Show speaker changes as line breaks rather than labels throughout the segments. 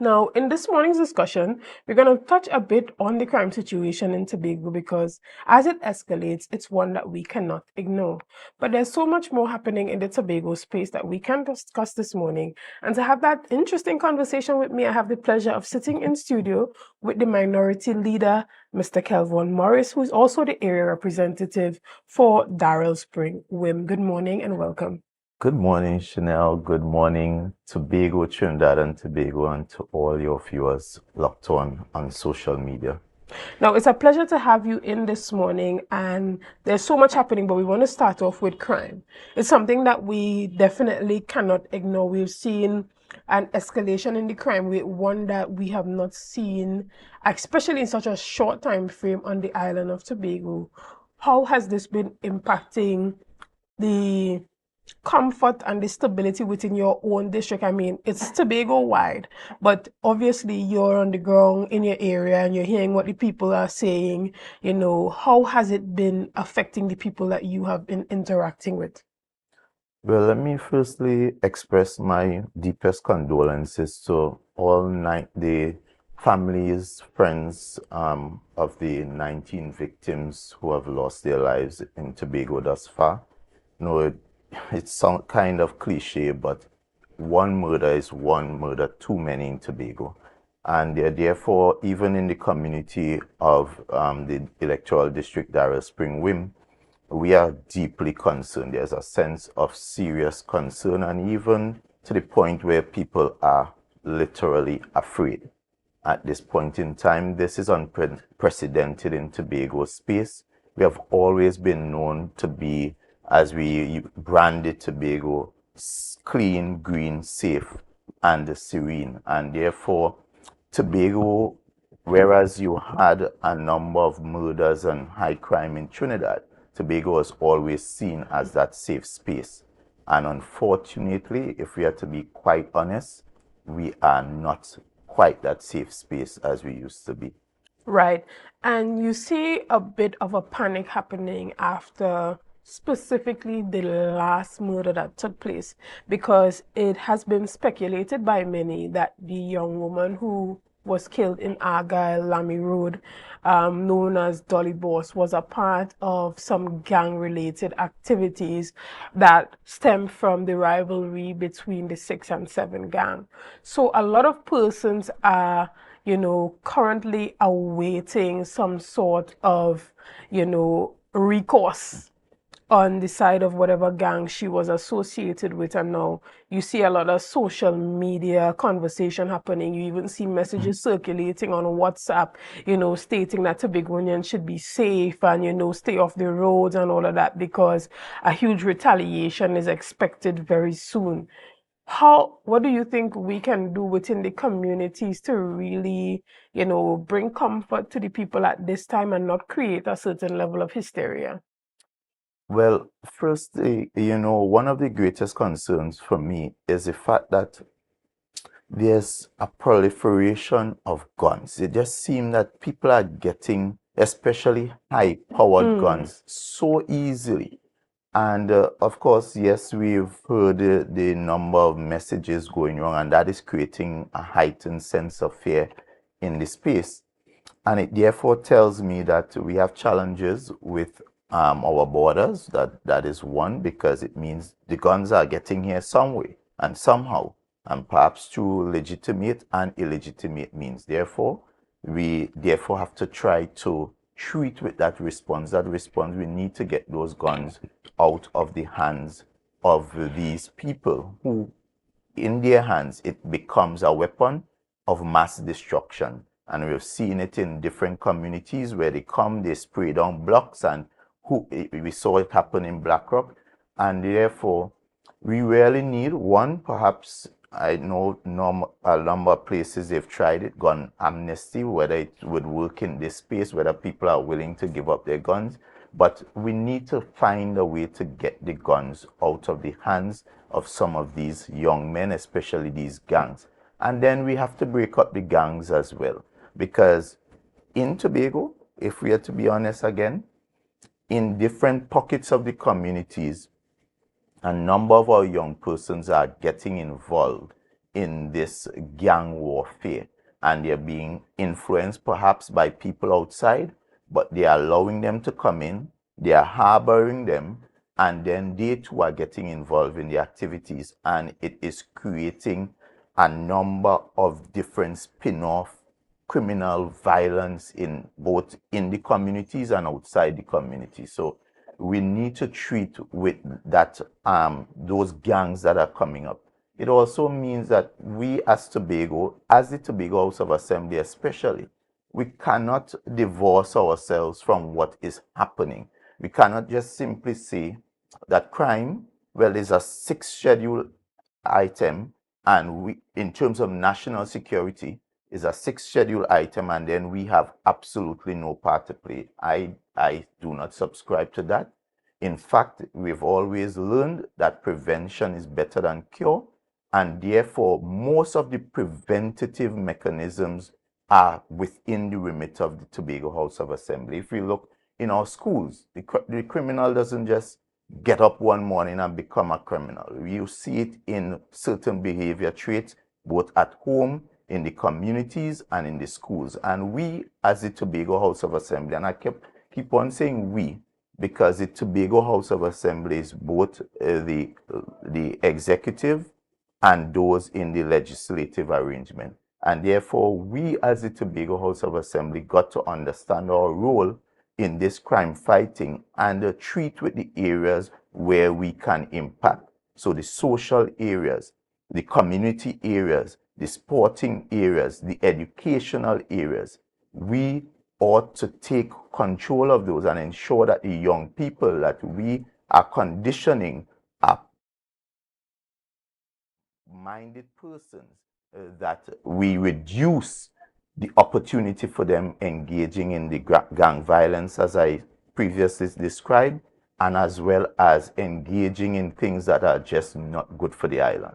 Now, in this morning's discussion, we're going to touch a bit on the crime situation in Tobago because as it escalates, it's one that we cannot ignore. But there's so much more happening in the Tobago space that we can discuss this morning. And to have that interesting conversation with me, I have the pleasure of sitting in studio with the minority leader, Mr. Kelvon Morris, who's also the area representative for Darrell Spring. Wim, good morning and welcome.
Good morning, Shenell. Good morning, Tobago, Trinidad and Tobago, and to all your viewers locked on social media.
Now, it's a pleasure to have you in this morning, and there's so much happening, but we want to start off with crime. It's something that we definitely cannot ignore. We've seen an escalation in the crime rate, one that we have not seen, especially in such a short time frame on the island of Tobago. How has this been impacting the comfort and the stability within your own district? I mean, it's Tobago wide, but obviously you're on the ground in your area and you're hearing what the people are saying. How has it been affecting the people that you have been interacting with?
Well, let me firstly express my deepest condolences to all the families, friends of the 19 victims who have lost their lives in Tobago thus far. No, it's some kind of cliche, but one murder is one murder too many in Tobago. And therefore, even in the community of the electoral district Darrell Spring Wim, we are deeply concerned. There's a sense of serious concern, and even to the point where people are literally afraid. At this point in time, this is unprecedented in Tobago space. We have always been known to be, as we branded Tobago, clean, green, safe, and serene. And therefore, Tobago, whereas you had a number of murders and high crime in Trinidad, Tobago was always seen as that safe space. And unfortunately, if we are to be quite honest, we are not quite that safe space as we used to be.
Right. And you see a bit of a panic happening after specifically the last murder that took place because it has been speculated by many that the young woman who was killed in Argyle, Lamy Road, known as Dolly Boss, was a part of some gang-related activities that stem from the rivalry between the 6 and 7 gang. So a lot of persons are currently awaiting some sort of, recourse on the side of whatever gang she was associated with. And now you see a lot of social media conversation happening. You even see messages circulating on WhatsApp, stating that Tobagonians should be safe and, stay off the roads and all of that because a huge retaliation is expected very soon. What do you think we can do within the communities to really, bring comfort to the people at this time and not create a certain level of hysteria?
Well, firstly, one of the greatest concerns for me is the fact that there's a proliferation of guns. It just seems that people are getting, especially high-powered guns, so easily. And of course, yes, we've heard the number of messages going wrong, and that is creating a heightened sense of fear in the space. And it therefore tells me that we have challenges with our borders. That is one, because it means the guns are getting here some way and somehow, and perhaps through legitimate and illegitimate means. Therefore, we have to try to treat with that response. That response, we need to get those guns out of the hands of these people who, in their hands, it becomes a weapon of mass destruction. And we've seen it in different communities where they come, they spray down blocks, and we saw it happen in Blackrock. And therefore, we really need one, perhaps, I know a number of places they've tried it, gun amnesty, whether it would work in this space, whether people are willing to give up their guns. But we need to find a way to get the guns out of the hands of some of these young men, especially these gangs. And then we have to break up the gangs as well. Because in Tobago, if we are to be honest again, in different pockets of the communities, a number of our young persons are getting involved in this gang warfare, and they're being influenced perhaps by people outside, but they are allowing them to come in, they are harboring them, and then they too are getting involved in the activities, and it is creating a number of different spin-off criminal violence in both in the communities and outside the community. So we need to treat with that those gangs that are coming up. It also means that we as Tobago, as the Tobago House of Assembly especially, we cannot divorce ourselves from what is happening. We cannot just simply say that crime, well, is a sixth schedule item, and we, in terms of national security, is a sixth schedule item, and then we have absolutely no part to play. I do not subscribe to that. In fact, we've always learned that prevention is better than cure, and therefore most of the preventative mechanisms are within the remit of the Tobago House of Assembly. If we look in our schools, the criminal doesn't just get up one morning and become a criminal. You see it in certain behavior traits, both at home, in the communities, and in the schools. And we, as the Tobago House of Assembly, and I keep on saying we, because the Tobago House of Assembly is both the executive and those in the legislative arrangement. And therefore, we as the Tobago House of Assembly got to understand our role in this crime fighting and treat with the areas where we can impact. So the social areas, the community areas, the sporting areas, the educational areas, we ought to take control of those and ensure that the young people that we are conditioning are minded persons, that we reduce the opportunity for them engaging in the gang violence as I previously described, and as well as engaging in things that are just not good for the island.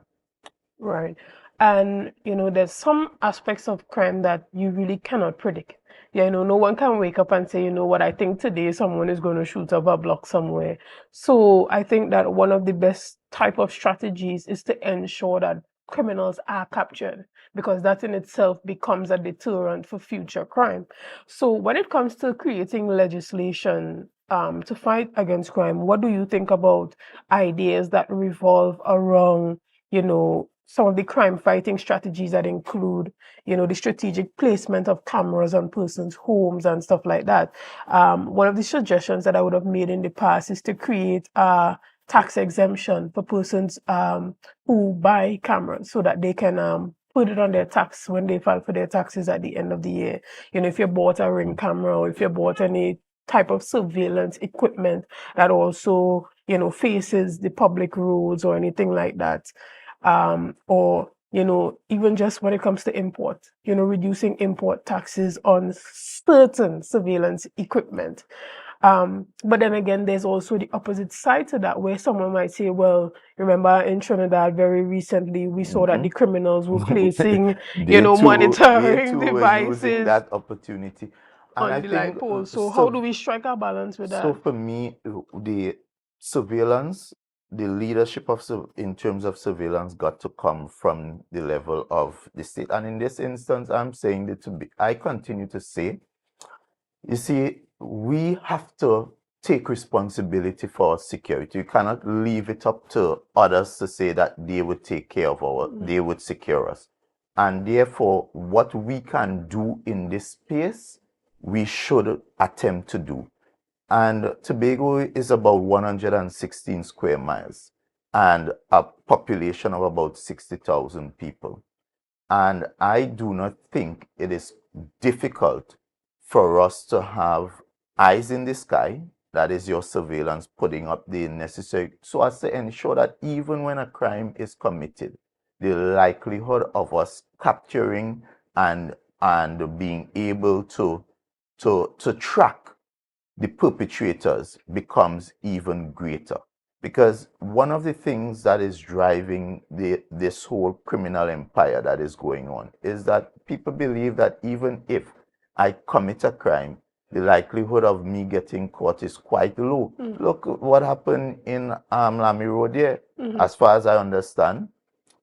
Right. And, there's some aspects of crime that you really cannot predict. Yeah, no one can wake up and say, what, I think today someone is going to shoot up a block somewhere. So I think that one of the best type of strategies is to ensure that criminals are captured, because that in itself becomes a deterrent for future crime. So when it comes to creating legislation to fight against crime, what do you think about ideas that revolve around, some of the crime fighting strategies that include, the strategic placement of cameras on persons' homes and stuff like that? One of the suggestions that I would have made in the past is to create a tax exemption for persons who buy cameras, so that they can put it on their tax when they file for their taxes at the end of the year. If you bought a Ring camera, or if you bought any type of surveillance equipment that also, faces the public roads or anything like that. Or even just when it comes to import, reducing import taxes on certain surveillance equipment. But then again, there's also the opposite side to that, where someone might say, well, remember in Trinidad very recently, we saw that the criminals were placing,
They
monitoring
too were using
devices
that opportunity. And I
on the light
think
poles. So how do we strike a balance with
so
that?
for me, the surveillance, the leadership of in terms of surveillance got to come from the level of the state. And in this instance, I'm saying that I continue to say, you see, we have to take responsibility for our security. We cannot leave it up to others to say that they would take care of they would secure us. And therefore, what we can do in this space, we should attempt to do. And Tobago is about 116 square miles and a population of about 60,000 people. And I do not think it is difficult for us to have eyes in the sky, that is your surveillance, putting up the necessary, so as to ensure that even when a crime is committed, the likelihood of us capturing and being able to track the perpetrators becomes even greater. Because one of the things that is driving this whole criminal empire that is going on is that people believe that even if I commit a crime, the likelihood of me getting caught is quite low. Look what happened in Lamy Road there. As far as I understand,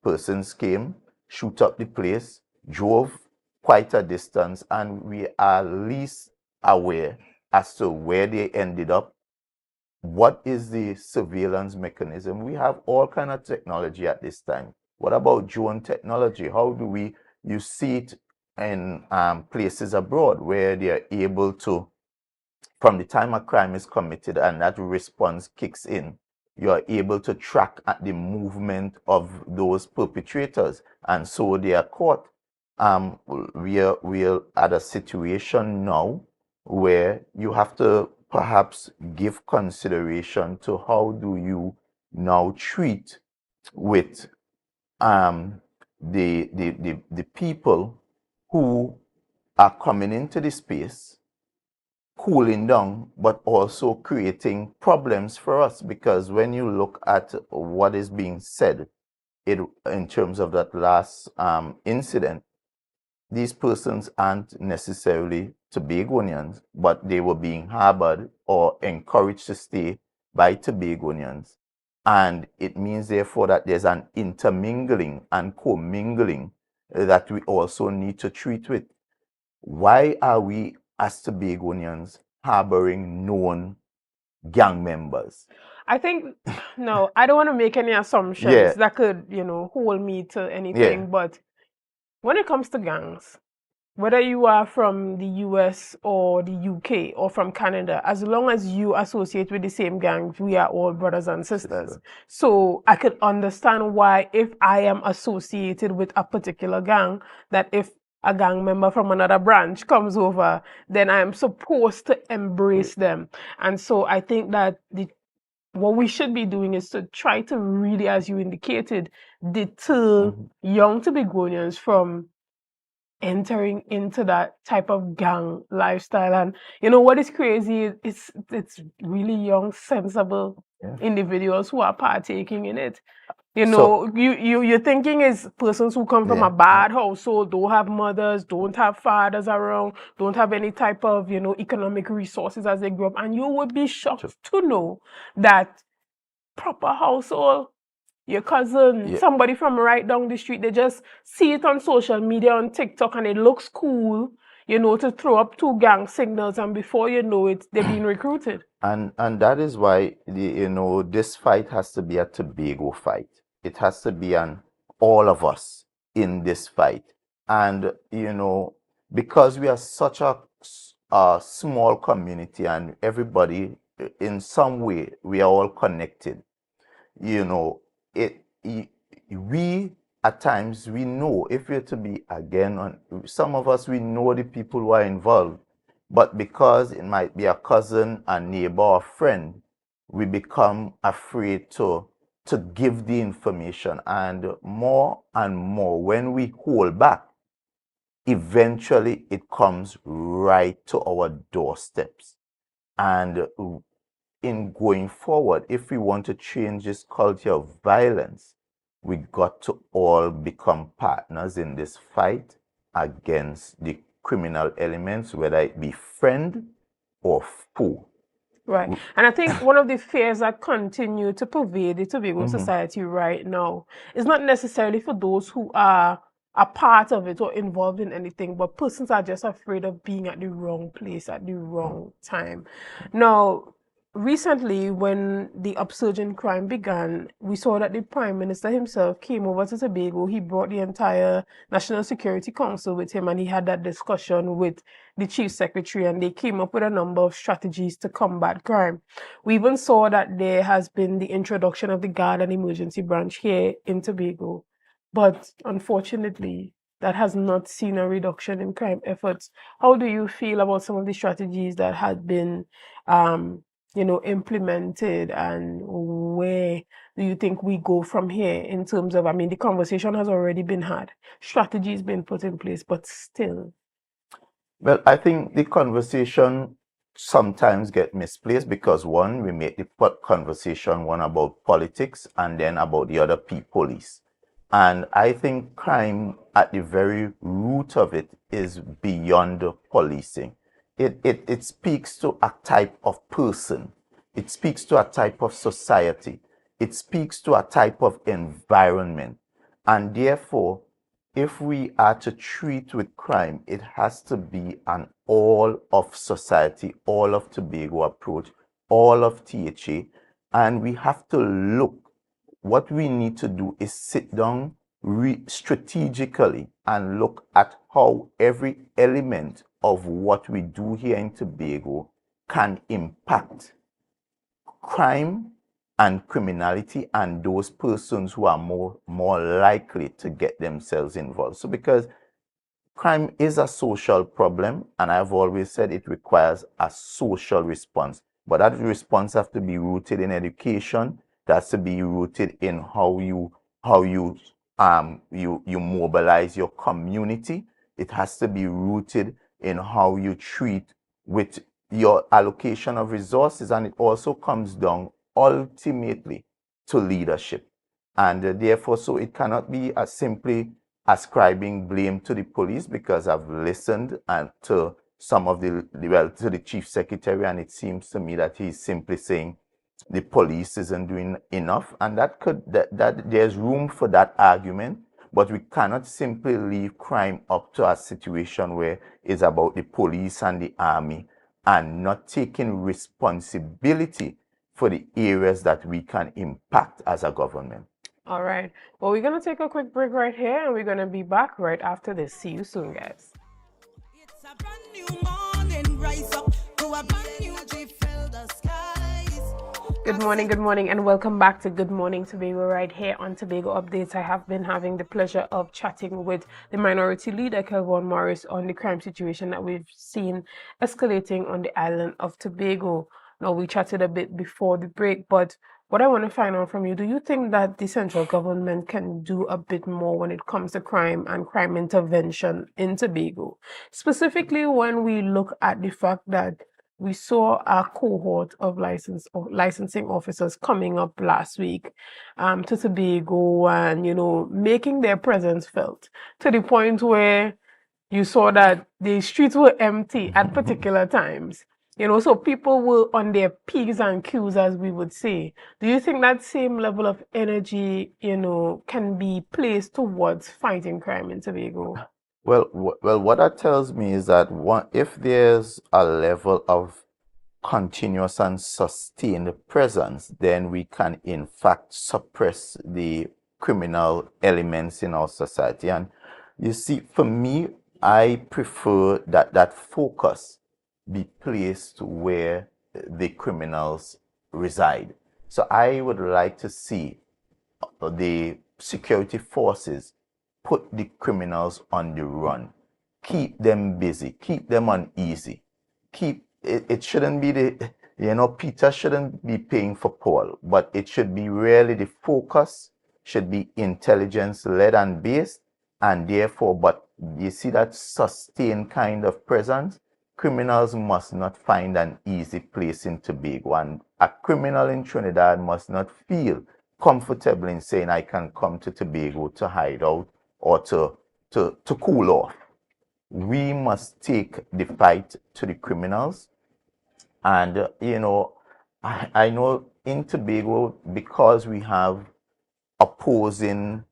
persons came, shoot up the place, drove quite a distance, and we are least aware as to where they ended up. What is the surveillance mechanism? We have all kind of technology at this time. What about drone technology? How do you see it in places abroad where they are able to, from the time a crime is committed and that response kicks in, you are able to track at the movement of those perpetrators, and so they are caught. We're at a situation now where you have to perhaps give consideration to how do you now treat with the people who are coming into the space, cooling down, but also creating problems for us. Because when you look at what is being said in terms of that last incident, these persons aren't necessarily Tobagonians, but they were being harbored or encouraged to stay by Tobagonians. And it means, therefore, that there's an intermingling and commingling that we also need to treat with. Why are we, as Tobagonians, harboring known gang members?
I think, no, I don't want to make any assumptions
Yeah,
that could, hold me to
yeah,
anything. But when it comes to gangs, whether you are from the US or the UK or from Canada, as long as you associate with the same gangs, we are all brothers and sisters.
sister.
So I could understand why, if I am associated with a particular gang, that if a gang member from another branch comes over, then I am supposed to embrace them. And so I think that what we should be doing is to try to really, as you indicated, deter young Tobagonians from entering into that type of gang lifestyle. And what is crazy is it's really young, sensible
Yeah.
individuals who are partaking in it.
So,
You're thinking is persons who come from a
yeah,
bad household, don't have mothers, don't have fathers around, don't have any type of, economic resources as they grow up. And you would be shocked to know that proper household, your cousin,
yeah.
somebody from right down the street, they just see it on social media, on TikTok, and it looks cool, to throw up two gang signals, and before you know it, they're being recruited.
And that is why this fight has to be a Tobago fight. It has to be an all of us in this fight. And because we are such a small community and everybody in some way we are all connected. you know it we at times we know, if we're to be again on some of us, we know the people who are involved, but because it might be a cousin, a neighbor, or friend, we become afraid to give the information. And more when we hold back, eventually it comes right to our doorsteps. And in going forward, if we want to change this culture of violence, we got to all become partners in this fight against the criminal elements, whether it be friend or foe.
Right. And I think one of the fears that continue to pervade the Tobago society right now is not necessarily for those who are a part of it or involved in anything, but persons are just afraid of being at the wrong place at the wrong time. Now, recently, when the upsurge in crime began, we saw that the Prime Minister himself came over to Tobago. He brought the entire National Security Council with him, and he had that discussion with the Chief Secretary, and they came up with a number of strategies to combat crime. We even saw that there has been the introduction of the Guard and Emergency Branch here in Tobago, but unfortunately, that has not seen a reduction in crime efforts. How do you feel about some of the strategies that had been implemented, and where do you think we go from here in terms of, the conversation has already been had, strategies been put in place, but still?
Well, I think the conversation sometimes get misplaced because one, we make the conversation one about politics and then about the other police. And I think crime at the very root of it is beyond policing. It speaks to a type of person. It speaks to a type of society. It speaks to a type of environment. And therefore, if we are to treat with crime, it has to be an all of society, all of Tobago approach, all of THA. And we have to look, what we need to do is sit down strategically and look at how every element of what we do here in Tobago can impact crime and criminality and those persons who are more likely to get themselves involved. So because crime is a social problem, and I've always said it requires a social response. But that response has to be rooted in education. It has to be rooted in how you mobilize your community. It has to be rooted in how you treat with your allocation of resources, and it also comes down ultimately to leadership. And therefore, so it cannot be as simply ascribing blame to the police, because I've listened and to some of to the chief secretary, and it seems to me that he's simply saying the police isn't doing enough, and that there's room for that argument, but we cannot simply leave crime up to a situation where it's about the police and the army and not taking responsibility for the areas that we can impact as a government.
All right. Well, we're going to take a quick break right here, and we're going to be back right after this. See you soon, guys. It's a brand new morning, rise up to a brand new day, fill the skies. Good morning, and welcome back to Good Morning Tobago right here on Tobago Updates. I have been having the pleasure of chatting with the minority leader, Kelvon Morris, on the crime situation that we've seen escalating on the island of Tobago. Now, we chatted a bit before the break, but what I want to find out from you, do you think that the central government can do a bit more when it comes to crime and crime intervention in Tobago? Specifically, when we look at the fact that we saw a cohort of licensing officers coming up last week to Tobago and, making their presence felt to the point where you saw that the streets were empty at particular times. So people were on their P's and Q's, as we would say. Do you think that same level of energy, can be placed towards fighting crime in Tobago?
Well, what that tells me is that if there's a level of continuous and sustained presence, then we can in fact suppress the criminal elements in our society. And you see, for me, I prefer that focus be placed where the criminals reside. So I would like to see the security forces put the criminals on the run, keep them busy, keep them uneasy, it shouldn't be Peter shouldn't be paying for Paul, but it should be really the focus should be intelligence led and based, and therefore, but you see that sustained kind of presence, criminals must not find an easy place in Tobago, and a criminal in Trinidad must not feel comfortable in saying, I can come to Tobago to hide out or to cool off. We must take the fight to the criminals. And, I know in Tobago, because we have opposing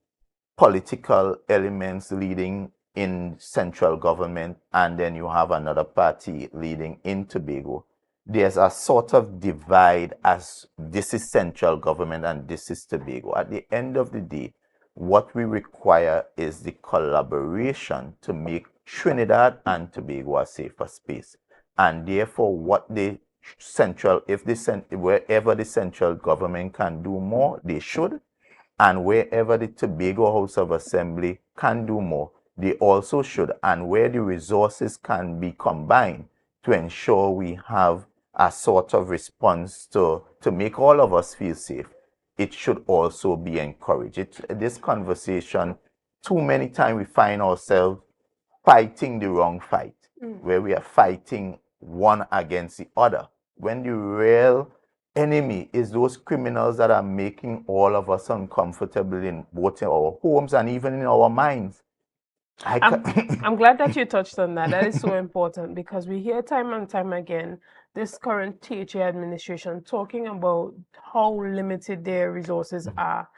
political elements leading in central government, and then you have another party leading in Tobago, there's a sort of divide as this is central government and this is Tobago. At the end of the day, what we require is the collaboration to make Trinidad and Tobago a safer space. And therefore, wherever the central government can do more, they should. And wherever the Tobago House of Assembly can do more, they also should. And where the resources can be combined to ensure we have a sort of response to make all of us feel safe, it should also be encouraged. This conversation, too many times we find ourselves fighting the wrong fight, where we are fighting one against the other, when the real enemy is those criminals that are making all of us uncomfortable in both our homes and even in our minds.
I'm glad that you touched on that. That is so important, because we hear time and time again this current THA administration talking about how limited their resources are.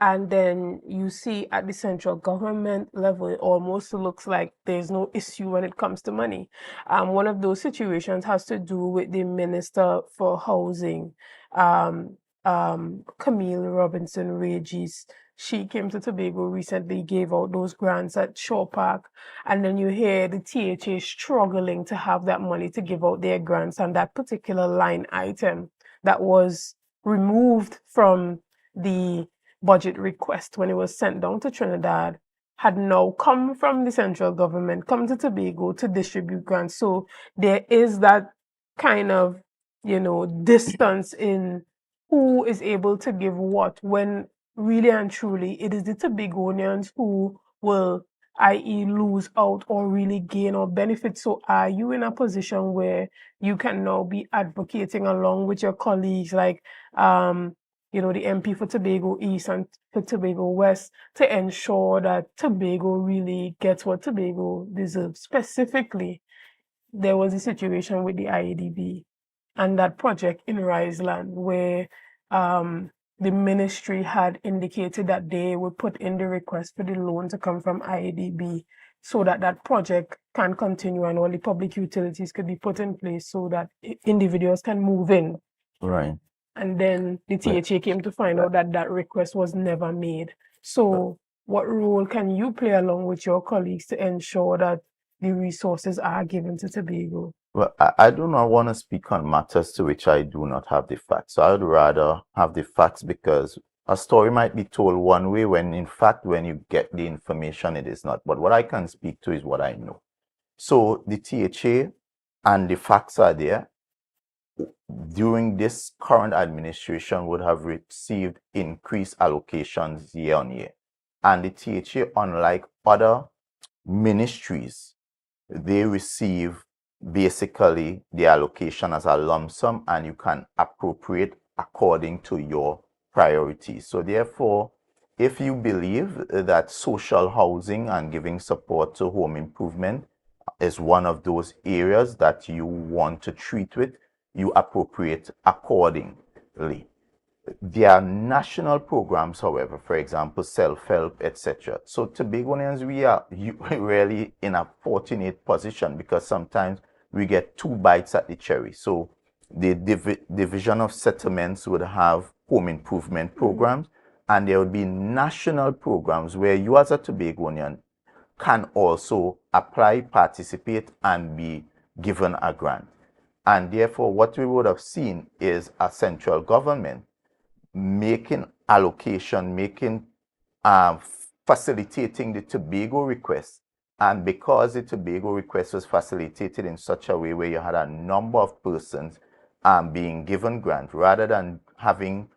And then you see at the central government level, it almost looks like there's no issue when it comes to money. One of those situations has to do with the Minister for Housing, um, Camille Robinson Regis. She came to Tobago recently, gave out those grants at Shaw Park, and then you hear the THA struggling to have that money to give out their grants, and that particular line item that was removed from the budget request when it was sent down to Trinidad had now come from the central government, come to Tobago to distribute grants. So there is that kind of, distance in who is able to give what, when really and truly it is the Tobagonians who will, i.e., lose out or really gain or benefit. So are you in a position where you can now be advocating along with your colleagues, like the MP for Tobago East and for Tobago West, to ensure that Tobago really gets what Tobago deserves? Specifically, there was a situation with the IADB and that project in Riseland where the ministry had indicated that they would put in the request for the loan to come from IADB so that that project can continue and all the public utilities could be put in place so that individuals can move in.
Right.
And then the
Well,
THA came to find out that that request was never made. So what role can you play along with your colleagues to ensure that the resources are given to Tobago?
Well, I do not want to speak on matters to which I do not have the facts. So I would rather have the facts, because a story might be told one way when in fact when you get the information it is not. But what I can speak to is what I know. So the THA and the facts are there. During this current administration would have received increased allocations year on year. And the THA, unlike other ministries, they receive basically the allocation as a lump sum, and you can appropriate according to your priorities. So therefore, if you believe that social housing and giving support to home improvement is one of those areas that you want to treat with, you appropriate accordingly. There are national programs, however, for example, self-help, etc. So Tobagonians, we are really in a fortunate position because sometimes we get two bites at the cherry. So the division of settlements would have home improvement programs, and there would be national programs where you as a Tobagonian can also apply, participate, and be given a grant. And therefore, what we would have seen is a central government making allocation, facilitating the Tobago request. And because the Tobago request was facilitated in such a way where you had a number of persons being given grant, rather than having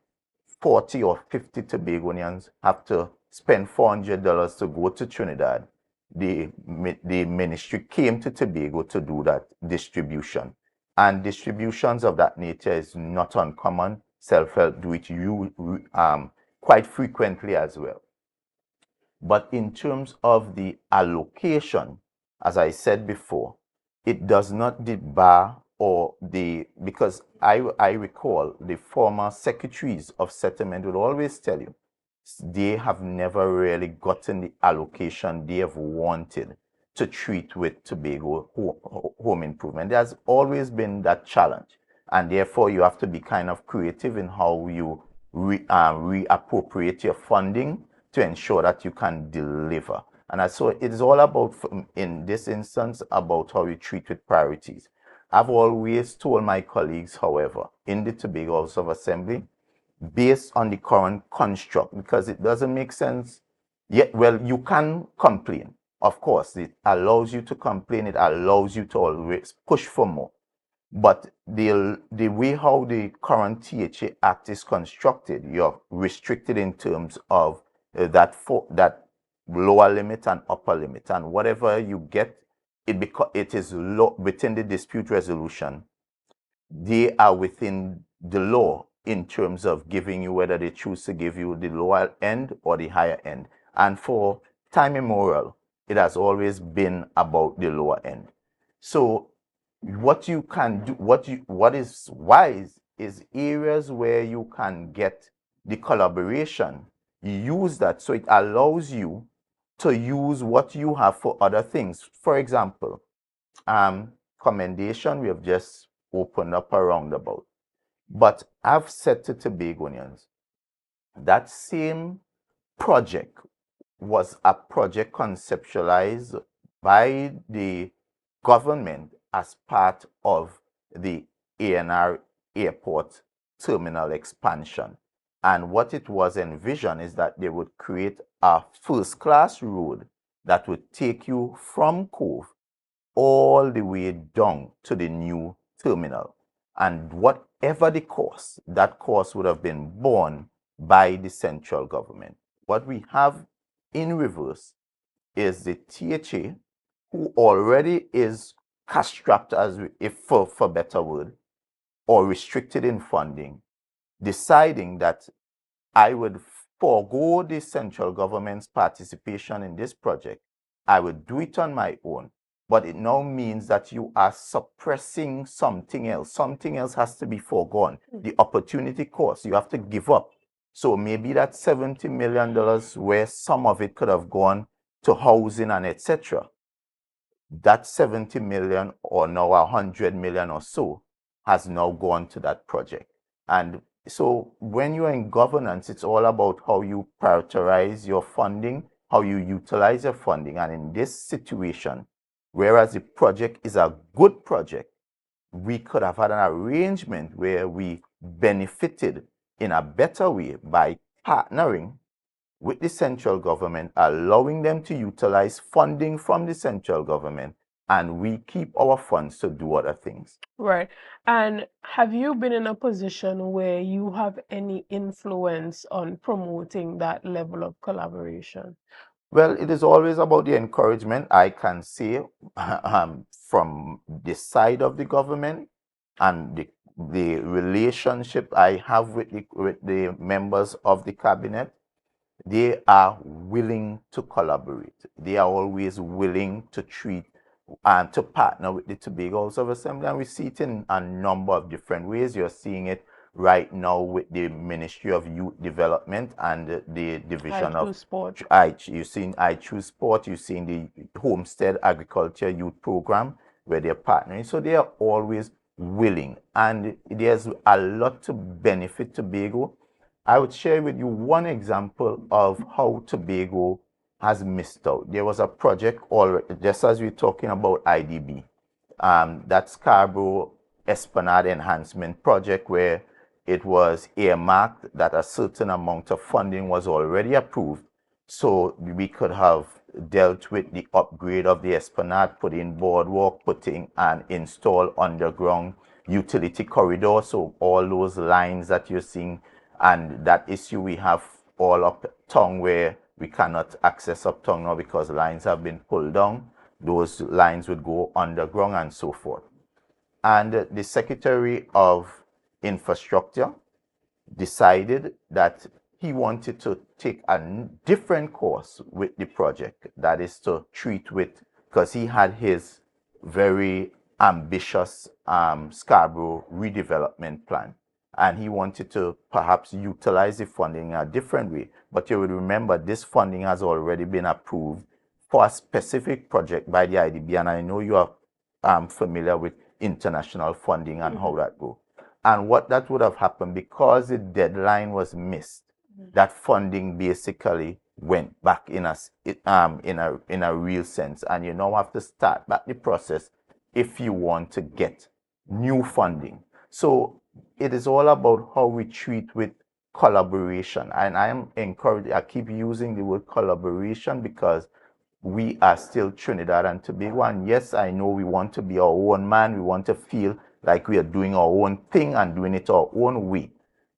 40 or 50 Tobagonians have to spend $400 to go to Trinidad, the ministry came to Tobago to do that distribution. And distributions of that nature is not uncommon. Self-help do it quite frequently as well. But in terms of the allocation, as I said before, it does not debar because I recall the former secretaries of settlement would always tell you they have never really gotten the allocation they have wanted to treat with Tobago home improvement. There's always been that challenge, and therefore you have to be kind of creative in how you reappropriate your funding to ensure that you can deliver. And so it is all about, in this instance, about how you treat with priorities. I've always told my colleagues, however, in the Tobago House of Assembly, based on the current construct, because it doesn't make sense. Yet, well, you can complain. Of course, it allows you to complain. It allows you to always push for more. But the way how the current THA Act is constructed, you're restricted in terms of that lower limit and upper limit, and whatever you get, it is within the dispute resolution. They are within the law in terms of giving you, whether they choose to give you the lower end or the higher end. And for time immemorial, it has always been about the lower end. So what you can do, what is wise is areas where you can get the collaboration. use that. So it allows you to use what you have for other things. For example, commendation, we have just opened up a roundabout. But I've said to Tobagonians, that same project was a project conceptualized by the government as part of the ANR airport terminal expansion. And what it was envisioned is that they would create a first-class road that would take you from Cove all the way down to the new terminal. And whatever the cost, that cost would have been borne by the central government. What we have in reverse is the THA, who already is cash-strapped, as if for better word, or restricted in funding, deciding that I would forego the central government's participation in this project. I would do it on my own. But it now means that you are suppressing something else. Something else has to be foregone. The opportunity cost, you have to give up. So maybe that $70 million, where some of it could have gone to housing and etc., that 70 million or now 100 million or so has now gone to that project. And so when you're in governance, it's all about how you prioritize your funding, how you utilize your funding. And in this situation, whereas the project is a good project, we could have had an arrangement where we benefited in a better way by partnering with the central government, allowing them to utilize funding from the central government, and we keep our funds to do other things.
Right. And have you been in a position where you have any influence on promoting that level of collaboration?
Well, it is always about the encouragement. I can say from the side of the government and the relationship I have with the members of the cabinet, they are willing to collaborate. They are always willing to treat and to partner with the Tobago House of Assembly. And we see it in a number of different ways. You're seeing it right now with the Ministry of Youth Development and the Division of
Sport.
You're seeing I Choose Sport. You're seeing the Homestead Agriculture Youth Program where they're partnering. So they are always willing. And there's a lot to benefit Tobago. I would share with you one example of how Tobago has missed out. There was a project already, just as we're talking about IDB, that Scarborough Esplanade Enhancement Project, where it was earmarked that a certain amount of funding was already approved, so we could have dealt with the upgrade of the Esplanade, put in boardwalk, putting and install underground utility corridor, so all those lines that you're seeing, and that issue we have all uptown where we cannot access uptown now because lines have been pulled down. Those lines would go underground and so forth. And the Secretary of Infrastructure decided that he wanted to take a different course with the project. That is to treat with, because he had his very ambitious Scarborough redevelopment plan. And he wanted to perhaps utilize the funding in a different way. But you would remember this funding has already been approved for a specific project by the IDB. And I know you are familiar with international funding and how that goes. And what that would have happened, because the deadline was missed, that funding basically went back in a real sense. And you now have to start back the process if you want to get new funding. So it is all about how we treat with collaboration. And I am encouraged, I keep using the word collaboration because we are still Trinidad and Tobago. And yes, I know we want to be our own man. We want to feel like we are doing our own thing and doing it our own way.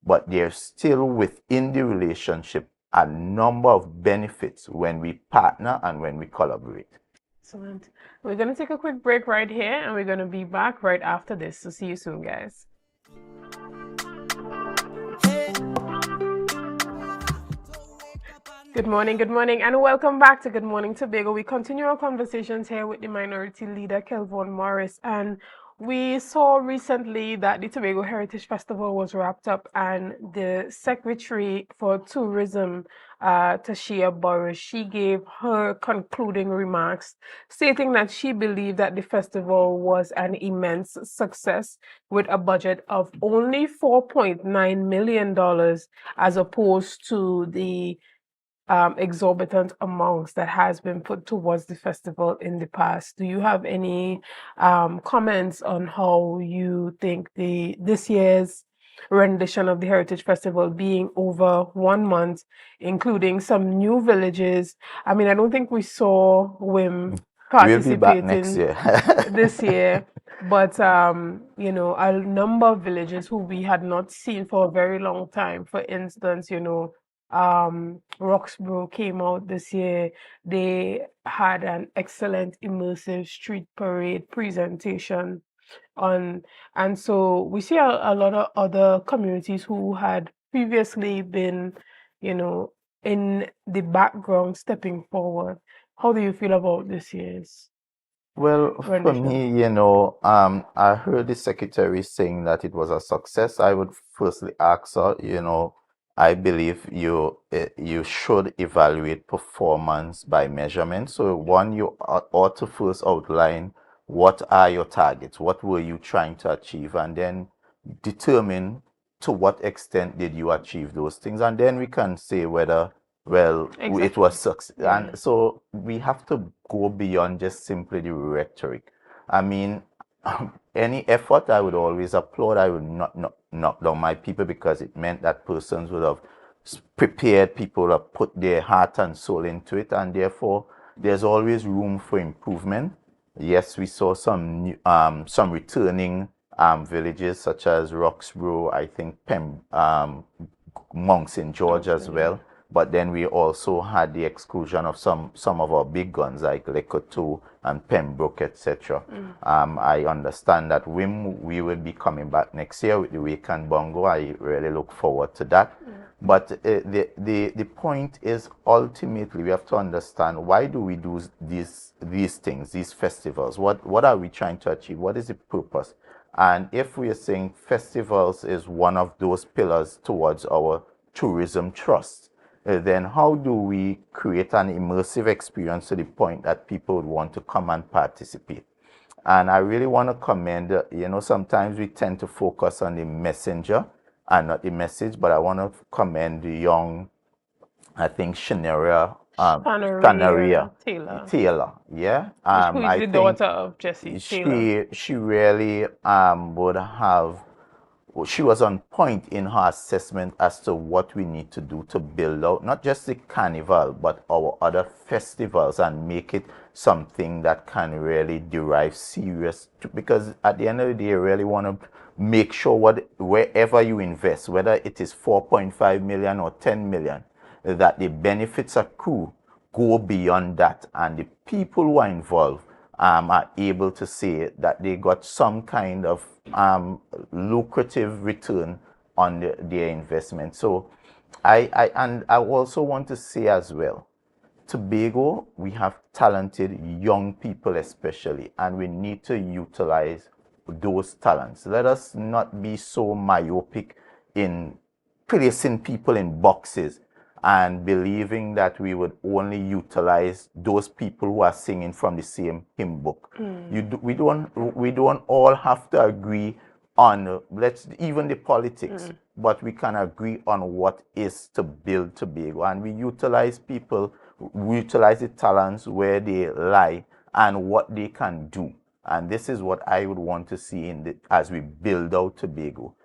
But there's still within the relationship a number of benefits when we partner and when we collaborate.
Excellent. We're going to take a quick break right here and we're going to be back right after this. So see you soon, guys. Good morning, and welcome back to Good Morning Tobago. We continue our conversations here with the minority leader, Kelvon Morris, and We saw recently that the Tobago Heritage Festival was wrapped up, and the Secretary for Tourism, Tashia Burris, she gave her concluding remarks, stating that she believed that the festival was an immense success with a budget of only $4.9 million as opposed to the exorbitant amounts that has been put towards the festival in the past. Do you have any comments on how you think this year's rendition of the Heritage Festival being over 1 month, including some new villages? I mean, I don't think we saw WIM
We'll be back next
participating
year.
this year, but a number of villages who we had not seen for a very long time. For instance, Roxborough came out this year. They had an excellent immersive street parade presentation on, and so we see a lot of other communities who had previously been, you know, in the background stepping forward. How do you feel about this year's
Well, for
rendition?
me, I heard the secretary saying that it was a success. I would firstly ask her, I believe you should evaluate performance by measurement. So one, you ought to first outline what are your targets, what were you trying to achieve, and then determine to what extent did you achieve those things, and then we can say whether, well, it was
Exactly.
success.
Yeah.
And so we have to go beyond just simply the rhetoric. I mean, any effort I would always applaud. I would not knock down my people because it meant that persons would have prepared, people have put their heart and soul into it, and therefore there's always room for improvement. Yes, we saw some returning villages such as Roxborough, I think Monks in George as
Okay.
well. But then we also had the exclusion of some of our big guns like Lekoto and Pembroke, etc. I understand that we will be coming back next year with the Wake and Bongo. I really look forward to that. But the point is, ultimately we have to understand, why do we do these things, these festivals? What are we trying to achieve? What is the purpose? And if we are saying festivals is one of those pillars towards our tourism trust, then how do we create an immersive experience to the point that people would want to come and participate? And I really want to commend, sometimes we tend to focus on the messenger and not the message, but I want to commend the young, I think,
Shanaria Taylor,
Taylor, yeah.
who is
I
the
think
daughter of Jesse Taylor.
she really would have, she was on point in her assessment as to what we need to do to build out not just the carnival but our other festivals and make it something that can really derive serious, because at the end of the day you really want to make sure wherever you invest, whether it is 4.5 million or 10 million, that the benefits accrue go beyond that, and the people who are involved are able to say that they got some kind of lucrative return on their investment. So I also want to say as well, Tobago, we have talented young people especially, and we need to utilize those talents. Let us not be so myopic in placing people in boxes and believing that we would only utilize those people who are singing from the same hymn book. We don't all have to agree on let's even the politics, but we can agree on what is to build Tobago, and we utilize the talents where they lie and what they can do. And this is what I would want to see as we build out Tobago,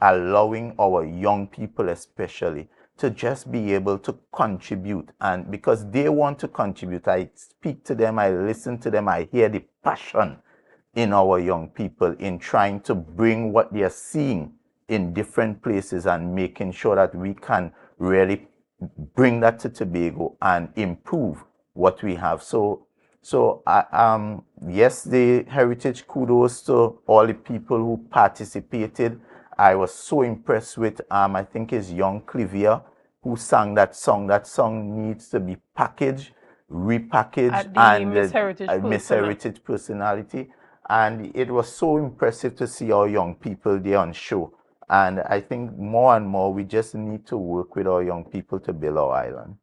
allowing our young people especially to just be able to contribute. And because they want to contribute, I speak to them, I listen to them, I hear the passion in our young people in trying to bring what they are seeing in different places and making sure that we can really bring that to Tobago and improve what we have. So yes, the heritage, kudos to all the people who participated. I was so impressed with I think it's young Clivia who sang that song. That song needs to be packaged, repackaged,
At the
and
Miss Heritage
Miss
persona.
Heritage personality. And it was so impressive to see our young people there on show. And I think more and more we just need to work with our young people to build our island.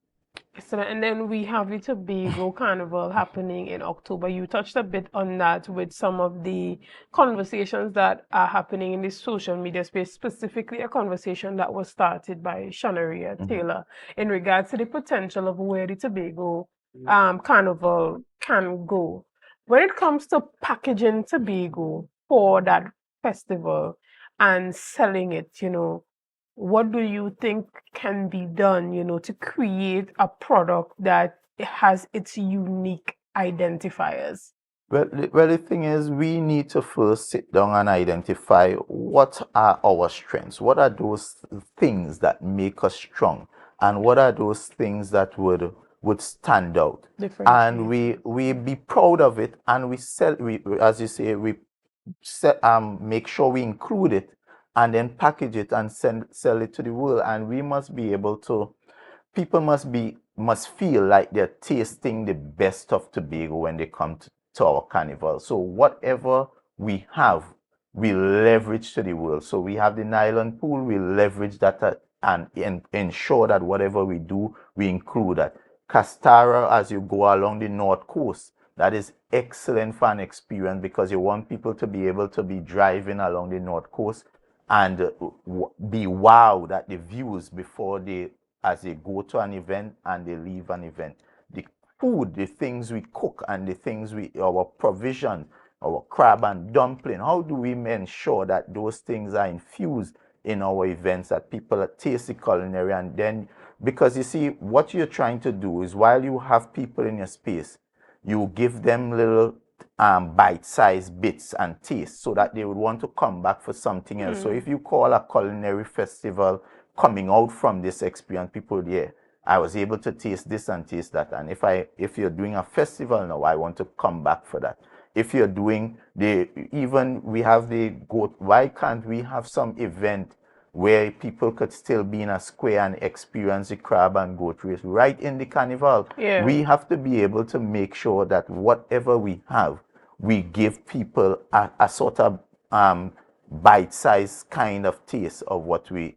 Excellent. And then we have the Tobago Carnival happening in October. You touched a bit on that with some of the conversations that are happening in the social media space, specifically a conversation that was started by Shanaria Taylor in regards to the potential of where the Tobago Carnival can go. When it comes to packaging Tobago for that festival and selling it, what do you think can be done, to create a product that has its unique identifiers?
Well, the thing is, we need to first sit down and identify what are our strengths. What are those things that make us strong, and what are those things that would stand out? And we be proud of it, and we sell. As you say, we make sure we include it, and then package it and sell it to the world. And we must be able to. People must feel like they're tasting the best of Tobago when they come to our carnival. So whatever we have, we leverage to the world. So we have the nylon pool, we leverage that and ensure that whatever we do, we include that. Castara, as you go along the north coast, that is excellent for an experience because you want people to be able to be driving along the north coast and be wowed at the views before as they go to an event and they leave an event. The food, the things we cook and the things our provision, our crab and dumpling, how do we ensure that those things are infused in our events, that people taste the culinary? And then, because you see, what you're trying to do is while you have people in your space, you give them little bite-sized bits and taste so that they would want to come back for something else. So if you call a culinary festival coming out from this experience, people, yeah, I was able to taste this and taste that. And if you're doing a festival now, I want to come back for that. If you're doing we have the goat, why can't we have some event where people could still be in a square and experience the crab and goat race right in the carnival?
Yeah.
We have to be able to make sure that whatever we have, we give people a sort of bite-sized kind of taste of what we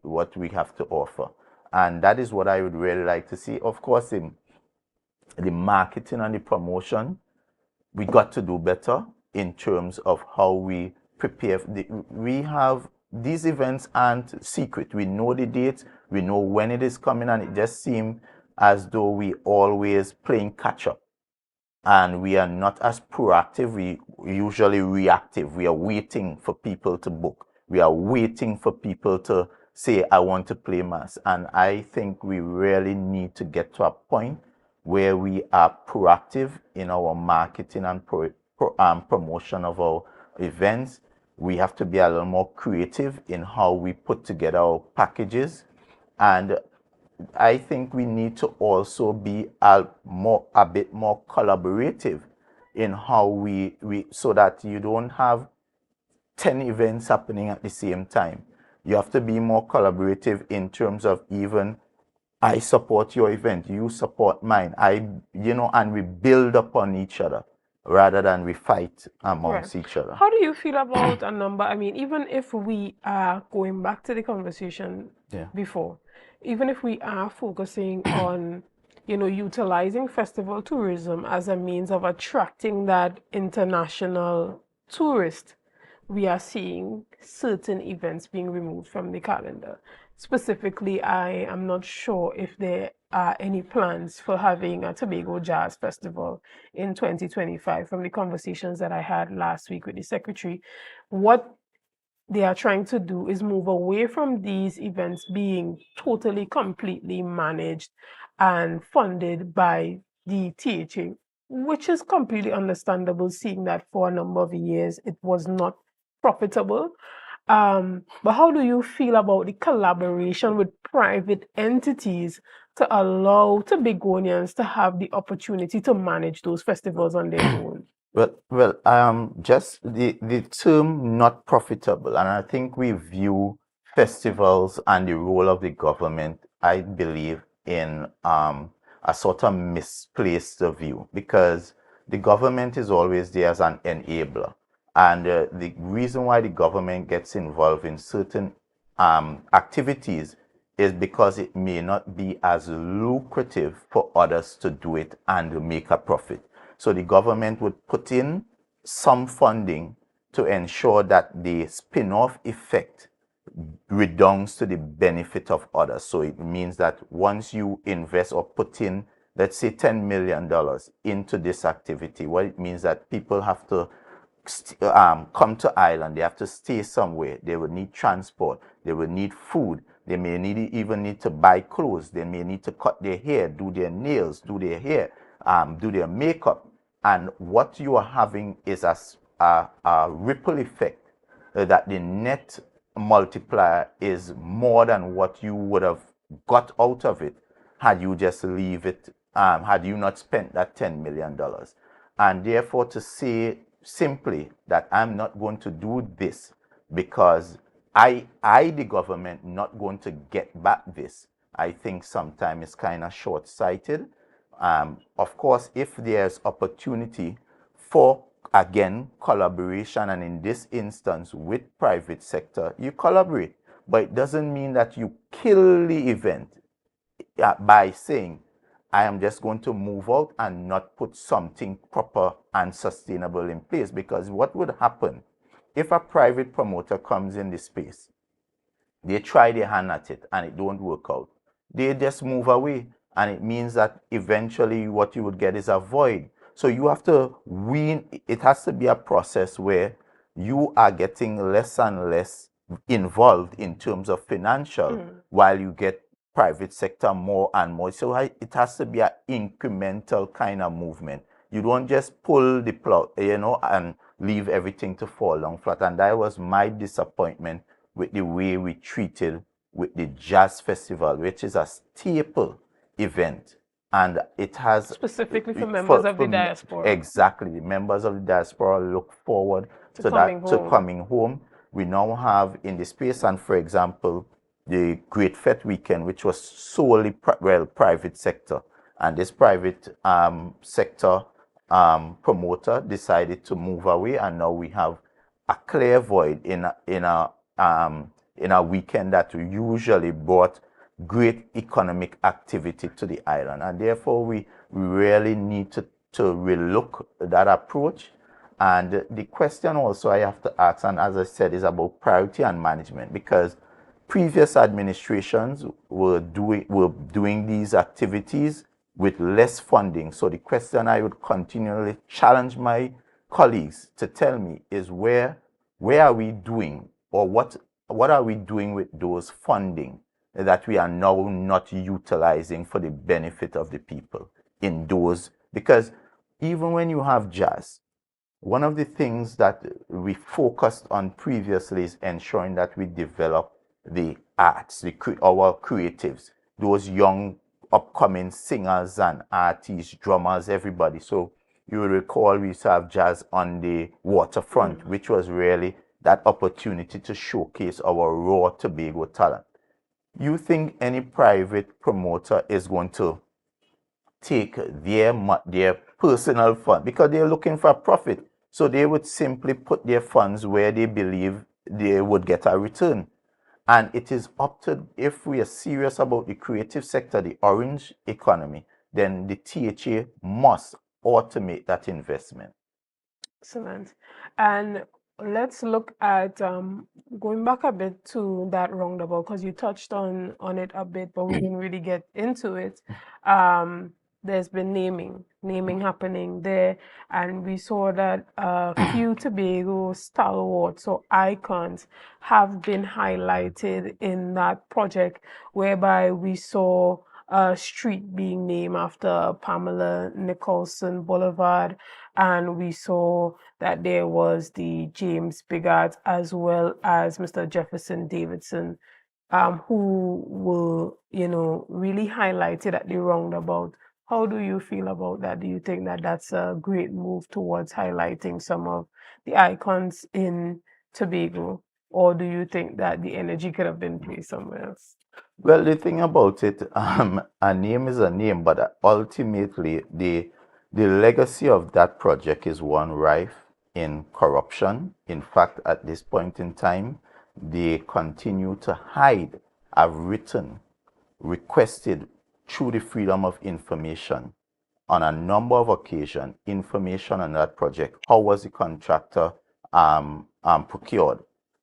have to offer. And that is what I would really like to see. Of course, in the marketing and the promotion, we got to do better in terms of how we prepare. We have these events aren't secret. We know the dates, we know when it is coming, and it just seems as though we always playing catch up. And we are not as proactive. We usually reactive. We are waiting for people to book. We are waiting for people to say, I want to play mass. And I think we really need to get to a point where we are proactive in our marketing and promotion of our events. We have to be a little more creative in how we put together our packages. And I think we need to also be a bit more collaborative in how we so that you don't have 10 events happening at the same time. You have to be more collaborative in terms of even I support your event, you support mine. And we build upon each other rather than we fight amongst each other.
How do you feel about a number? I mean, even if we are going back to the conversation before, even if we are focusing on, utilizing festival tourism as a means of attracting that international tourist, we are seeing certain events being removed from the calendar. Specifically, I am not sure if there are any plans for having a Tobago Jazz Festival in 2025 from the conversations that I had last week with the secretary. What they are trying to do is move away from these events being totally, completely managed and funded by the THA, which is completely understandable, seeing that for a number of years it was not profitable. But how do you feel about the collaboration with private entities to allow Tobagonians to have the opportunity to manage those festivals on their own?
Just the term not profitable, and I think we view festivals and the role of the government, I believe, in a sort of misplaced view, because the government is always there as an enabler. And the reason why the government gets involved in certain activities is because it may not be as lucrative for others to do it and make a profit. So the government would put in some funding to ensure that the spin-off effect redounds to the benefit of others. So it means that once you invest or put in, let's say, $10 million into this activity, what it means that people have to come to Ireland, they have to stay somewhere, they will need transport, they will need food, they may even need to buy clothes, they may need to cut their hair, do their nails, do their hair, do their makeup. And what you are having is a ripple effect that the net multiplier is more than what you would have got out of it had you just leave it, had you not spent that $10 million. And therefore, to say simply that I'm not going to do this because I, the government, not going to get back this, I think sometimes it's kind of short-sighted. Of course, if there's opportunity for, again, collaboration, and in this instance with private sector, you collaborate. But it doesn't mean that you kill the event by saying, I am just going to move out and not put something proper and sustainable in place. Because what would happen if a private promoter comes in the space, they try their hand at it and it don't work out, they just move away, and it means that eventually what you would get is a void. So you have to win. It has to be a process where you are getting less and less involved in terms of financial, while you get private sector more and more. So it has to be an incremental kind of movement. You don't just pull the plug, and leave everything to fall down flat. And that was my disappointment with the way we treated with the jazz festival, which is a staple event. And it has
specifically for members of the diaspora.
Exactly. The members of the diaspora look forward to coming home. We now have in the space, and for example, the Great Fete weekend, which was solely private sector. And this private sector promoter decided to move away, and now we have a clear void in a weekend that usually brought great economic activity to the island. And therefore, we really need to relook that approach. And the question also I have to ask, and as I said, is about priority and management, because previous administrations were doing these activities with less funding. So the question I would continually challenge my colleagues to tell me is where are we doing, or what are we doing with those funding that we are now not utilizing for the benefit of the people in those? Because even when you have jazz, one of the things that we focused on previously is ensuring that we develop the arts, our creatives, those young upcoming singers and artists, drummers, everybody. So you will recall we used to have jazz on the waterfront, which was really that opportunity to showcase our raw Tobago talent. You think any private promoter is going to take their personal fund, because they're looking for a profit? So they would simply put their funds where they believe they would get a return. And it is up to, if we are serious about the creative sector, the orange economy, then the THA must automate that investment.
Excellent. And let's look at going back a bit to that roundabout, because you touched on it a bit, but we didn't really get into it. There's been naming happening there, and we saw that a few Tobago stalwarts or icons have been highlighted in that project, whereby we saw a street being named after Pamela Nicholson Boulevard, and we saw that there was the James Bigart as well as Mr. Jefferson Davidson, who were, really highlighted at the roundabout. How do you feel about that? Do you think that that's a great move towards highlighting some of the icons in Tobago? Or do you think that the energy could have been placed somewhere else?
Well, the thing about it, a name is a name, but ultimately the legacy of that project is one rife in corruption. In fact, at this point in time, they continue to hide. I've written, requested through the Freedom of Information on a number of occasions information on that project. How was the contractor procured?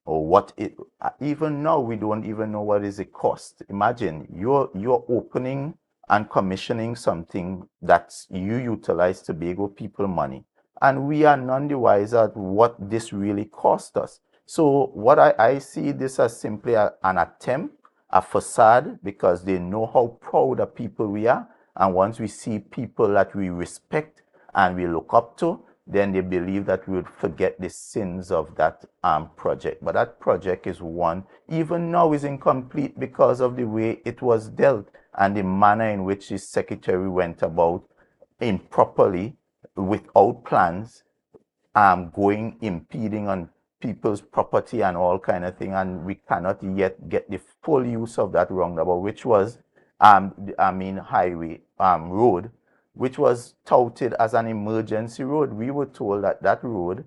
Or what it, even now we don't even know what is the cost. Imagine you're opening and commissioning something that you utilize Tobago people money, and we are none the wiser at what this really cost us. So what I see this as simply an attempt, a facade, because they know how proud of people we are. And once we see people that we respect and we look up to, then they believe that we would forget the sins of that project. But that project is one, even now is incomplete because of the way it was dealt and the manner in which the secretary went about improperly, without plans, impeding on people's property and all kind of thing, and we cannot yet get the full use of that roundabout, which was highway road, which was touted as an emergency road. We were told that that road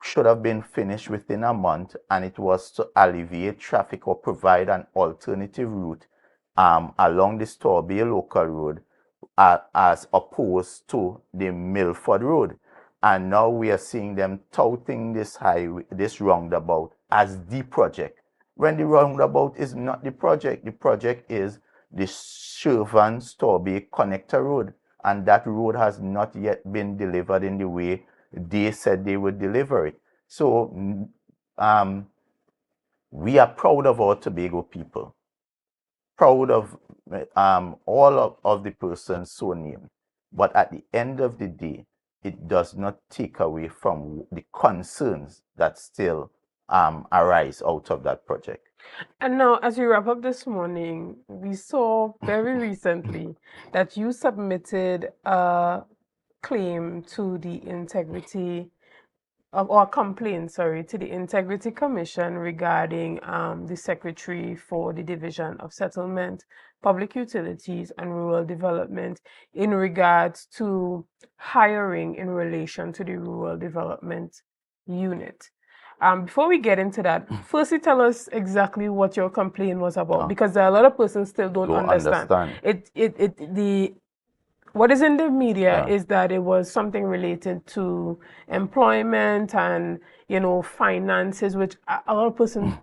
should have been finished within a month, and it was to alleviate traffic or provide an alternative route along the Tobago local road, as opposed to the Milford Road. And now we are seeing them touting this highway, this roundabout, as the project, when the roundabout is not the project. The project is the Shenell Connector Road, and that road has not yet been delivered in the way they said they would deliver it. So we are proud of our Tobago people, proud of all of the persons so named. But at the end of the day, it does not take away from the concerns that still arise out of that project.
And now, as we wrap up this morning, we saw very recently that you submitted a claim to the integrity or complaint, sorry, to the Integrity Commission regarding the Secretary for the Division of Settlement, Public Utilities and Rural Development in regards to hiring in relation to the Rural Development Unit. Before we get into that, firstly tell us exactly what your complaint was about, because there are a lot of persons still don't understand. What is in the media is that it was something related to employment and, finances, which a lot of persons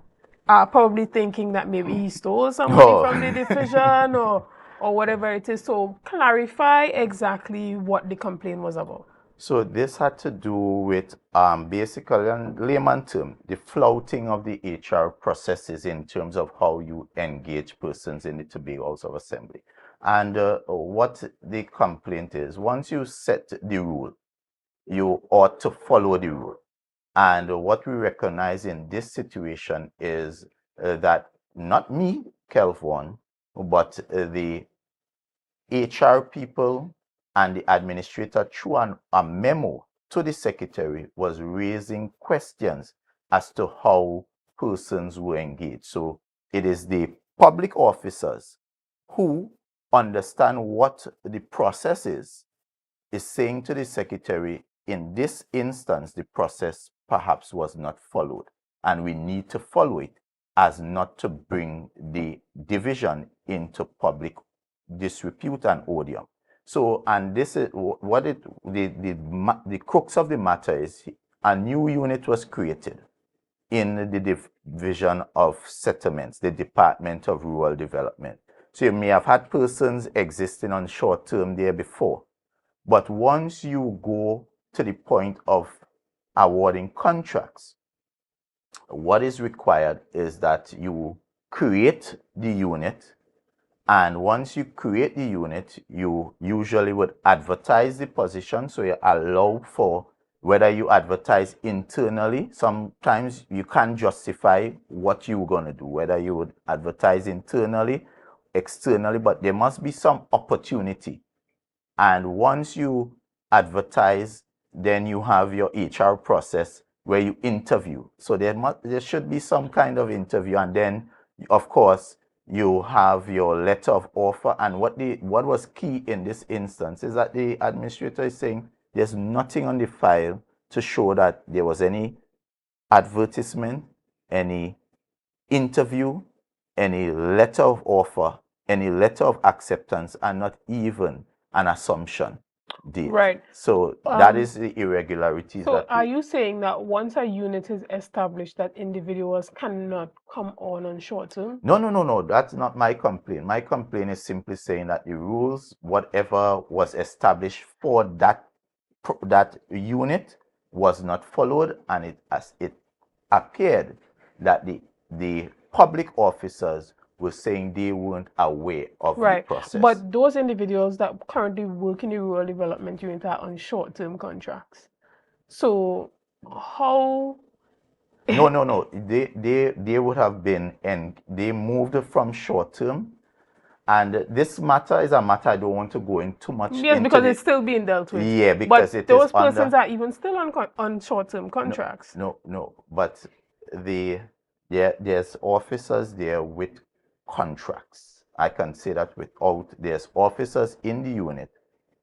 are probably thinking that maybe he stole some money from the division or whatever it is. So clarify exactly what the complaint was about.
So this had to do with basically, in layman term, the flouting of the HR processes in terms of how you engage persons in the Tobago House of Assembly. And what the complaint is, once you set the rule, you ought to follow the rule. And what we recognize in this situation is that not me, Kelvon, but the HR people and the administrator, through a memo to the secretary, was raising questions as to how persons were engaged. So it is the public officers who understand what the process is saying to the secretary, in this instance, the process perhaps was not followed, and we need to follow it, as not to bring the division into public disrepute and odium. So, and this is what the crux of the matter is: a new unit was created in the Division of Settlements, the Department of Rural Development. So you may have had persons existing on short term there before, but once you go to the point of awarding contracts, what is required is that you create the unit. And once you create the unit, you usually would advertise the position. So you allow for whether you advertise internally. Sometimes you can't justify what you're going to do, whether you would advertise internally, externally, but there must be some opportunity. And once you advertise, then you have your HR process where you interview. So there should be some kind of interview, and then, of course, you have your letter of offer. And what was key in this instance is that the administrator is saying there's nothing on the file to show that there was any advertisement, any interview, any letter of offer, any letter of acceptance, and not even an assumption date.
Right.
So that is the irregularities
So
that
are you saying that once a unit is established, that individuals cannot come on short term?
No. That's not my complaint. My complaint is simply saying that the rules, whatever was established for that unit, was not followed, and it appeared that the public officers were saying they weren't aware of the
Right.
process.
But those individuals that currently work in the rural development unit are on short-term contracts. So how
No. They would have been, and they moved from short term. And this matter is a matter I don't want to go in too much
yes,
into.
because it's still being dealt with.
Yeah, because
but
it is
those persons
under.
are even still on short-term contracts.
No. But there's officers there with contracts. I can say that without. There's officers in the unit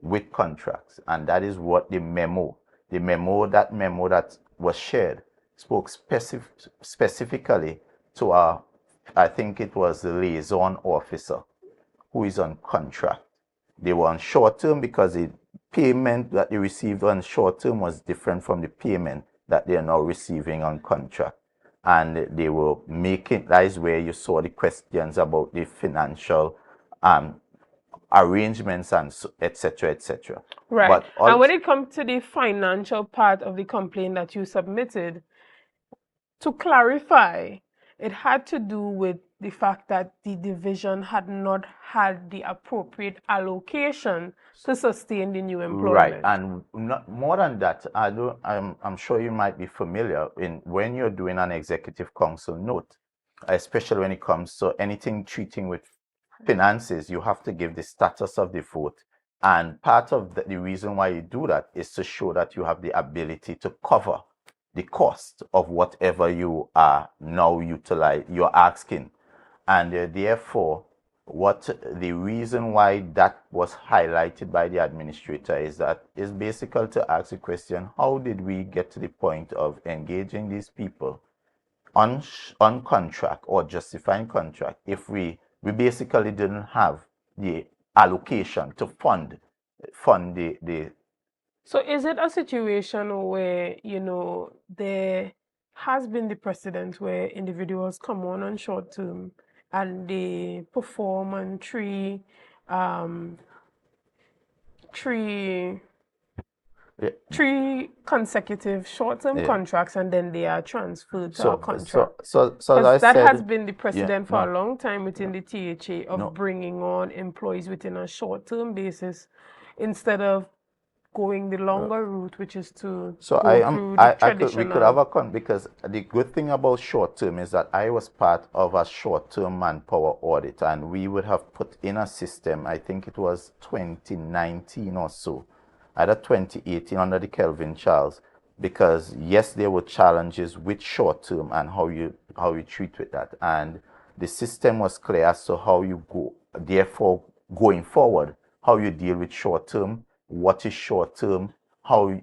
with contracts, and that is what the memo that was shared spoke specifically to I think it was the liaison officer who is on contract. They were on short term because the payment that they received on short term was different from the payment that they are now receiving on contract. And they were making, that is where you saw the questions about the financial arrangements and etc. etc.
Right.
But
And when it comes to the financial part of the complaint that you submitted, to clarify, it had to do with the fact that the division had not had the appropriate allocation to sustain the new employment.
Right, and more than that, I'm sure you might be familiar in when you're doing an executive council note, especially when it comes to anything treating with finances, you have to give the status of the vote. And part of the reason why you do that is to show that you have the ability to cover the cost of whatever you are now you're asking. And therefore, what the reason why that was highlighted by the administrator is basically to ask the question, how did we get to the point of engaging these people on contract or justifying contract if we basically didn't have the allocation to fund the
So is it a situation where, there has been the precedent where individuals come on short term and they perform on um, three three consecutive short-term
yeah.
contracts, and then they are transferred to a contract?
So as I
Because that
said,
has been the precedent for
no,
a long time within the THA of
no.
bringing on employees within a short-term basis instead of going the longer route, which is to
So
go through the
we could have
traditional.
a because the good thing about short term is that I was part of a short term manpower audit, and we would have put in a system. I think it was 2019 or so, either 2018 under the Kelvin Charles, because yes, there were challenges with short term and how you treat with that, and the system was clear as to how you go. Therefore, going forward, how you deal with short term, what is short term,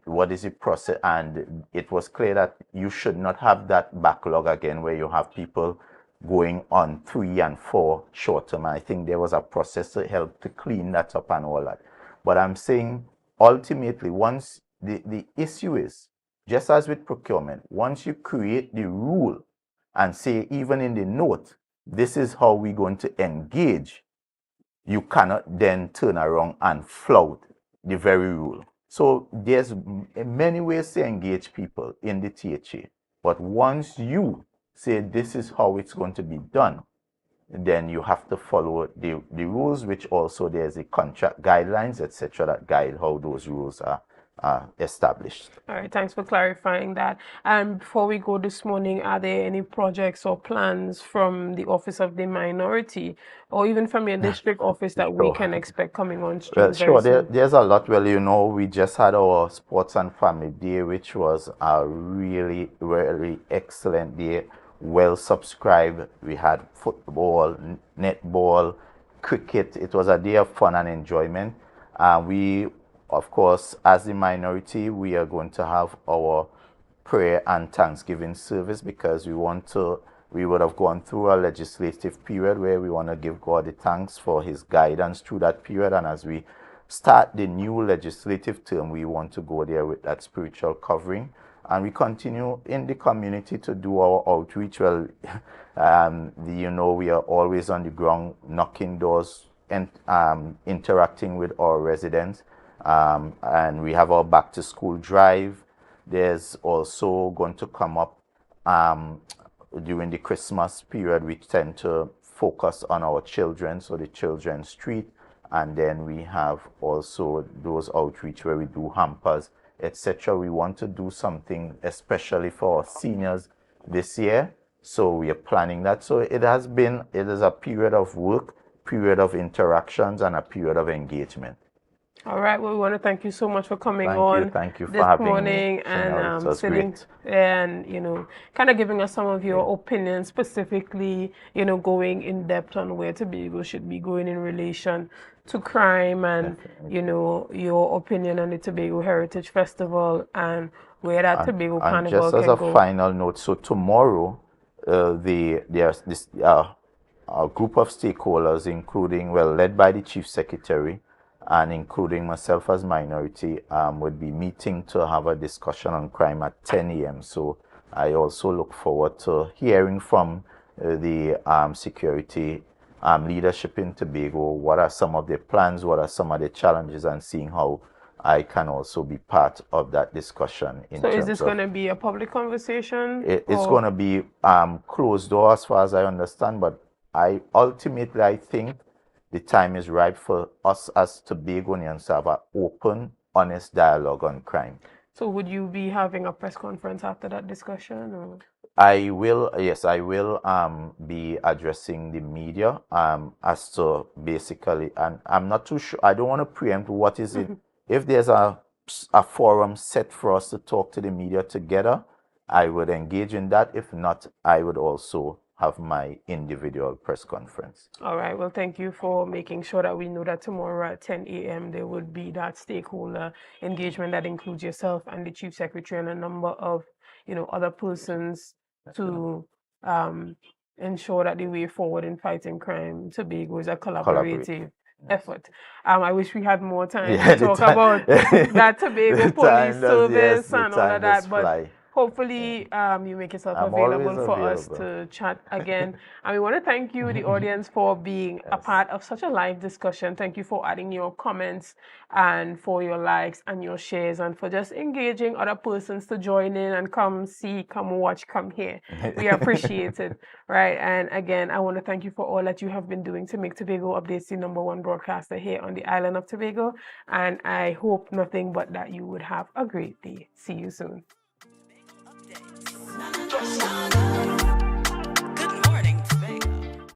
what is the process, and it was clear that you should not have that backlog again where you have people going on 3 and 4 short term. I think there was a process to help to clean that up and all that. But I'm saying ultimately, once the issue is, just as with procurement, once you create the rule and say even in the note, this is how we're going to engage, you cannot then turn around and flout the very rule. So there's many ways to engage people in the THA, but once you say this is how it's going to be done, then you have to follow the rules, which also there's a contract guidelines, etc., that guide how those rules are established.
All right, thanks for clarifying that. And before we go this morning, are there any projects or plans from the Office of the Minority or even from your district office that we can expect coming on stream
Well,
very
sure.
soon?
There's a lot. Well, we just had our Sports and Family Day, which was a really, really excellent day. Well subscribed. We had football, netball, cricket. It was a day of fun and enjoyment. We Of course, as the minority, we are going to have our prayer and thanksgiving service because we would have gone through a legislative period where we want to give God the thanks for his guidance through that period. And as we start the new legislative term, we want to go there with that spiritual covering. And we continue in the community to do our outreach. Well, we are always on the ground, knocking doors and interacting with our residents. And we have our back to school drive. There's also going to come up during the Christmas period. We tend to focus on our children, so the children's street. And then we have also those outreach where we do hampers, etc. We want to do something especially for our seniors this year. So we are planning that. So it is a period of work, period of interactions, and a period of engagement.
All right. Well, we want to thank you so much for coming on
Thank you for
this
having
morning
me,
and
Shenell. It was
sitting
great.
and kind of giving us some of your opinions, specifically, going in depth on where Tobago should be going in relation to crime and your opinion on the Tobago Heritage Festival and where that Tobago
And
Carnival
just as
can
a
go.
final note, so tomorrow, there's this a group of stakeholders, including, led by the Chief Secretary, and including myself as minority, would be meeting to have a discussion on crime at 10 a.m. So I also look forward to hearing from the security leadership in Tobago. What are some of their plans? What are some of the challenges? And seeing how I can also be part of that discussion in
So is
terms
this
of
going to be a public conversation?
it's going to be closed door as far as I understand, but I think the time is ripe for us as Tobagonians to have an open, honest dialogue on crime.
So would you be having a press conference after that discussion? Or?
I will, yes, I will be addressing the media as to basically, and I'm not too sure, I don't want to preempt what is it. If there's a forum set for us to talk to the media together, I would engage in that. If not, I would also have my individual press conference.
All right. Well, thank you for making sure that we know that tomorrow at 10 a.m. there would be that stakeholder engagement that includes yourself and the Chief Secretary and a number of, other persons to ensure that the way forward in fighting crime Tobago is a collaborative effort. I wish we had more time to talk about that Tobago police service and all of that, but hopefully you make yourself available for us to chat again. And we want to thank you, the audience, for being a part of such a live discussion. Thank you for adding your comments and for your likes and your shares and for just engaging other persons to join in and come see, come watch, come here. We appreciate it, right? And again, I want to thank you for all that you have been doing to make Tobago Updates the #1 broadcaster here on the island of Tobago. And I hope nothing but that you would have a great day. See you soon.